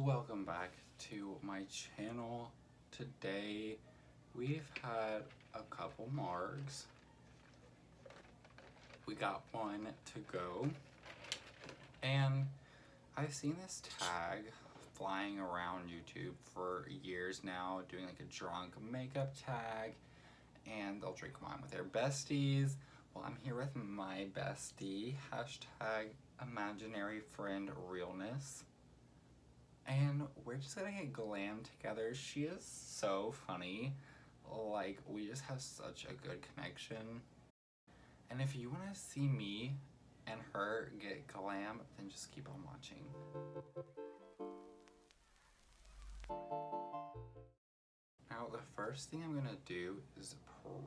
Welcome back to my channel. Today we've had a couple margs. We got one to go, and I've seen this tag flying around YouTube for years now, doing like a drunk makeup tag, and they'll drink wine with their besties. Well, I'm here with my bestie, hashtag imaginary friend realness. And we're just gonna get glam together. She is so funny. Like, we just have such a good connection. And if you wanna see me and her get glam, then just keep on watching. Now, the first thing I'm gonna do is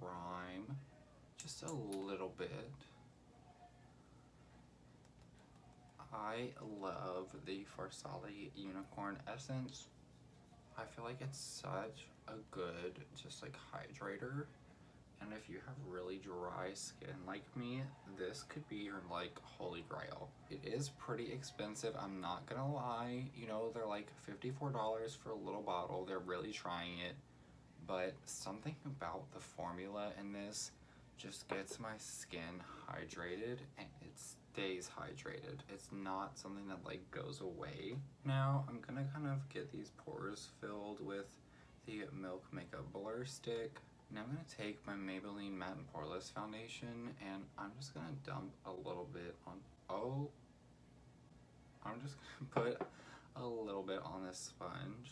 prime just a little bit. I love the Farsali Unicorn Essence. I feel like it's such a good just like hydrator, and if you have really dry skin like me, this could be your like holy grail. It is pretty expensive, I'm not gonna lie. You know, they're like $54 for a little bottle. They're really trying it, but something about the formula in this just gets my skin hydrated, and it stays hydrated. It's not something that like goes away. Now I'm gonna kind of get these pores filled with the Milk Makeup Blur Stick. Now I'm gonna take my Maybelline Matte and Poreless foundation, and I'm just gonna dump a little bit on, I'm just gonna put a little bit on this sponge.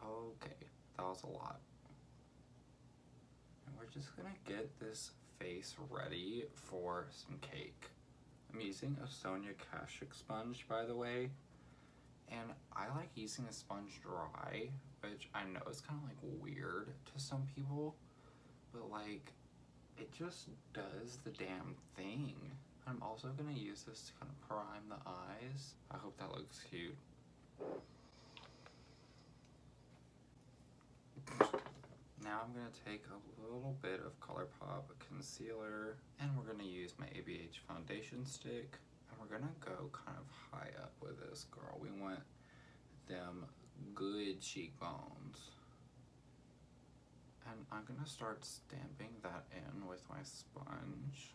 Okay, that was a lot. And we're just gonna get this face ready for some cake. I'm using a Sonia Kashuk sponge, by the way, and I like using a sponge dry, which I know is kind of like weird to some people, but like it just does the damn thing. I'm also gonna use this to kind of prime the eyes. I hope that looks cute. Now I'm going to take a little bit of ColourPop concealer, and we're going to use my ABH foundation stick, and we're going to go kind of high up with this, girl. We want them good cheekbones. And I'm going to start stamping that in with my sponge.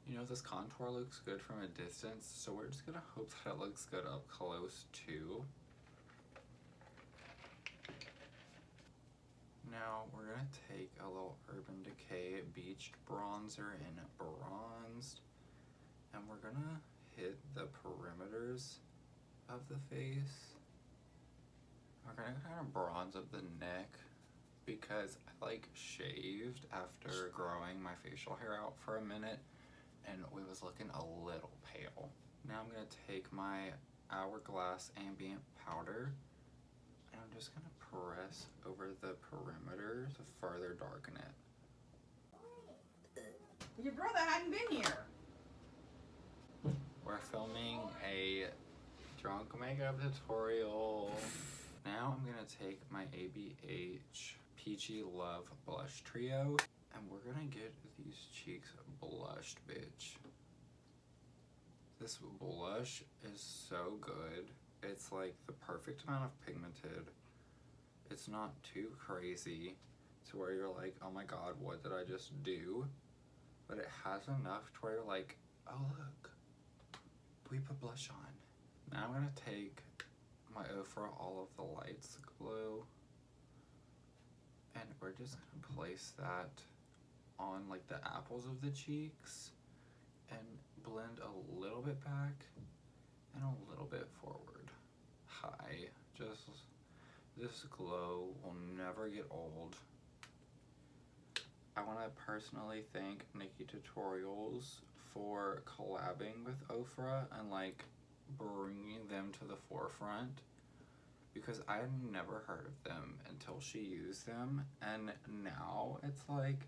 You know, this contour looks good from a distance, so we're just going to hope that it looks good up close too. Now we're going to take a little Urban Decay Beached Bronzer in Bronzed, and we're going to hit the perimeters of the face. We're going to kind of bronze up the neck because I like shaved after growing my facial hair out for a minute, and we was looking a little pale. Now I'm going to take my Hourglass Ambient Powder, and I'm just gonna press over the perimeter to further darken it. Your brother hadn't been here. We're filming a drunk makeup tutorial. Now I'm gonna take my ABH Peachy Love Blush Trio, and we're gonna get these cheeks blushed, bitch. This blush is so good. It's like the perfect amount of pigmented. It's not too crazy to where you're like, oh my god, what did I just do? But it has enough to where you're like, oh look, we put blush on. Now I'm gonna take my Ofra All of the Lights glue, and we're just gonna place that on like the apples of the cheeks and blend a little bit back and a little bit forward. Hi, just this glow will never get old. I want to personally thank Nikki Tutorials for collabing with Ofra and like bringing them to the forefront, because I had never heard of them until she used them, and now it's like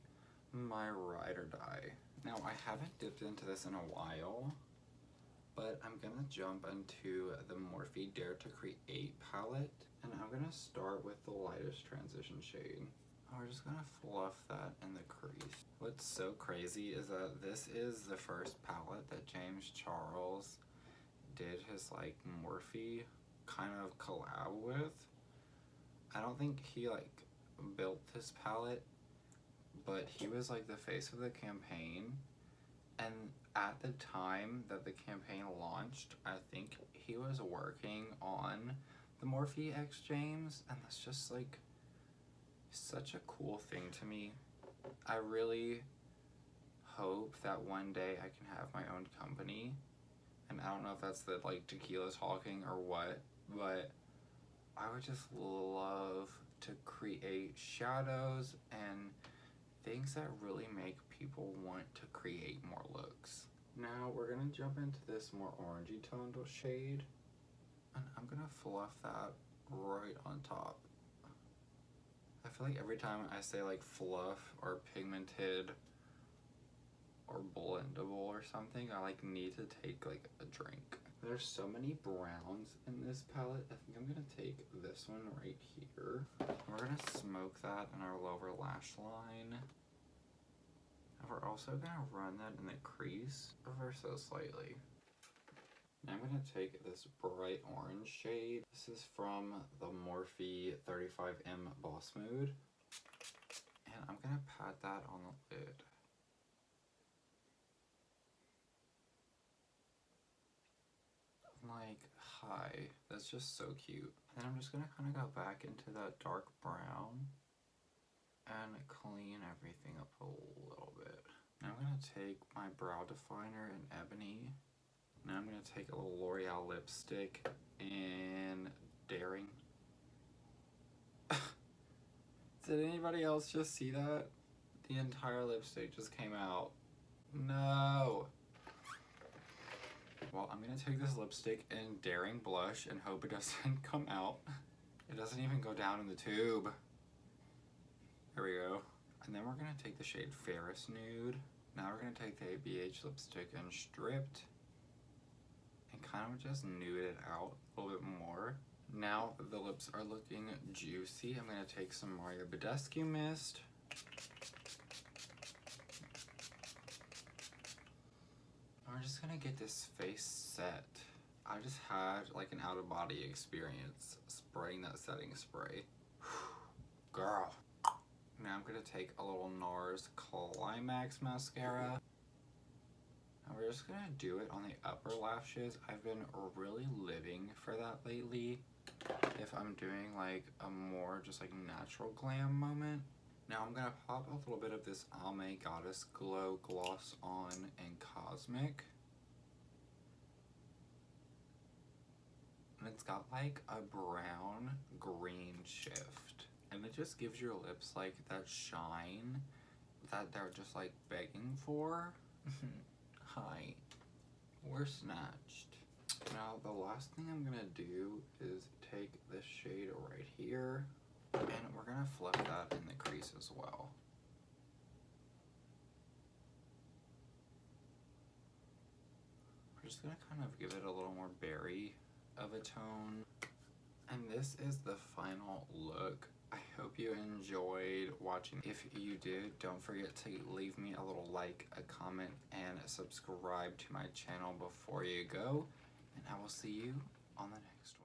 my ride or die. Now I haven't dipped into this in a while, but I'm gonna jump into the Morphe Dare to Create palette, and I'm gonna start with the lightest transition shade. We're just gonna fluff that in the crease. What's so crazy is that this is the first palette that James Charles did his like Morphe kind of collab with. I don't think he like built this palette, but he was like the face of the campaign. And at the time that the campaign launched, I think he was working on the Morphe X James, and that's just like such a cool thing to me. I really hope that one day I can have my own company, and I don't know if that's the like Tequila talking or what, but I would just love to create shadows and things that really make people want to create more looks. Now we're gonna jump into this more orangey toned shade, and I'm gonna fluff that right on top. I feel like every time I say like fluff or pigmented or blendable or something, I like need to take like a drink. There's so many browns in this palette. I think I'm gonna take this one right here. We're gonna smoke that in our lower lash line. And we're also gonna run that in the crease ever so slightly. Now I'm gonna take this bright orange shade. This is from the Morphe 35M Boss Mood. And I'm gonna pat that on the lid. Like, hi, that's just so cute. And I'm just gonna kind of go back into that dark brown and clean everything up a little bit. Now I'm gonna take my brow definer in Ebony. Now I'm gonna take a little L'Oreal lipstick in Daring. Did anybody else just see that? The entire lipstick just came out. No! Well, I'm gonna take this lipstick in Daring Blush and hope it doesn't come out. It doesn't even go down in the tube. There we go. And then we're gonna take the shade Ferris Nude. Now we're gonna take the ABH lipstick in Stripped and kind of just nude it out a little bit more. Now the lips are looking juicy. I'm gonna take some Mario Badescu Mist. We're just gonna get this face set. I just had like an out-of-body experience spraying that setting spray. Girl. Now I'm gonna take a little NARS Climax mascara. And we're just gonna do it on the upper lashes. I've been really living for that lately. If I'm doing like a more just like natural glam moment. Now I'm gonna pop a little bit of this Almay Goddess Glow Gloss on in Cosmic. And it's got like a brown green shift. And it just gives your lips like that shine that they're just like begging for. Hi, we're snatched. Now the last thing I'm gonna do is take this shade right here and we're gonna fluff that in the crease as well. We're just gonna kind of give it a little more berry of a tone. And this is the final look. I hope you enjoyed watching. If you did, don't forget to leave me a little like, a comment, and subscribe to my channel before you go. And I will see you on the next one.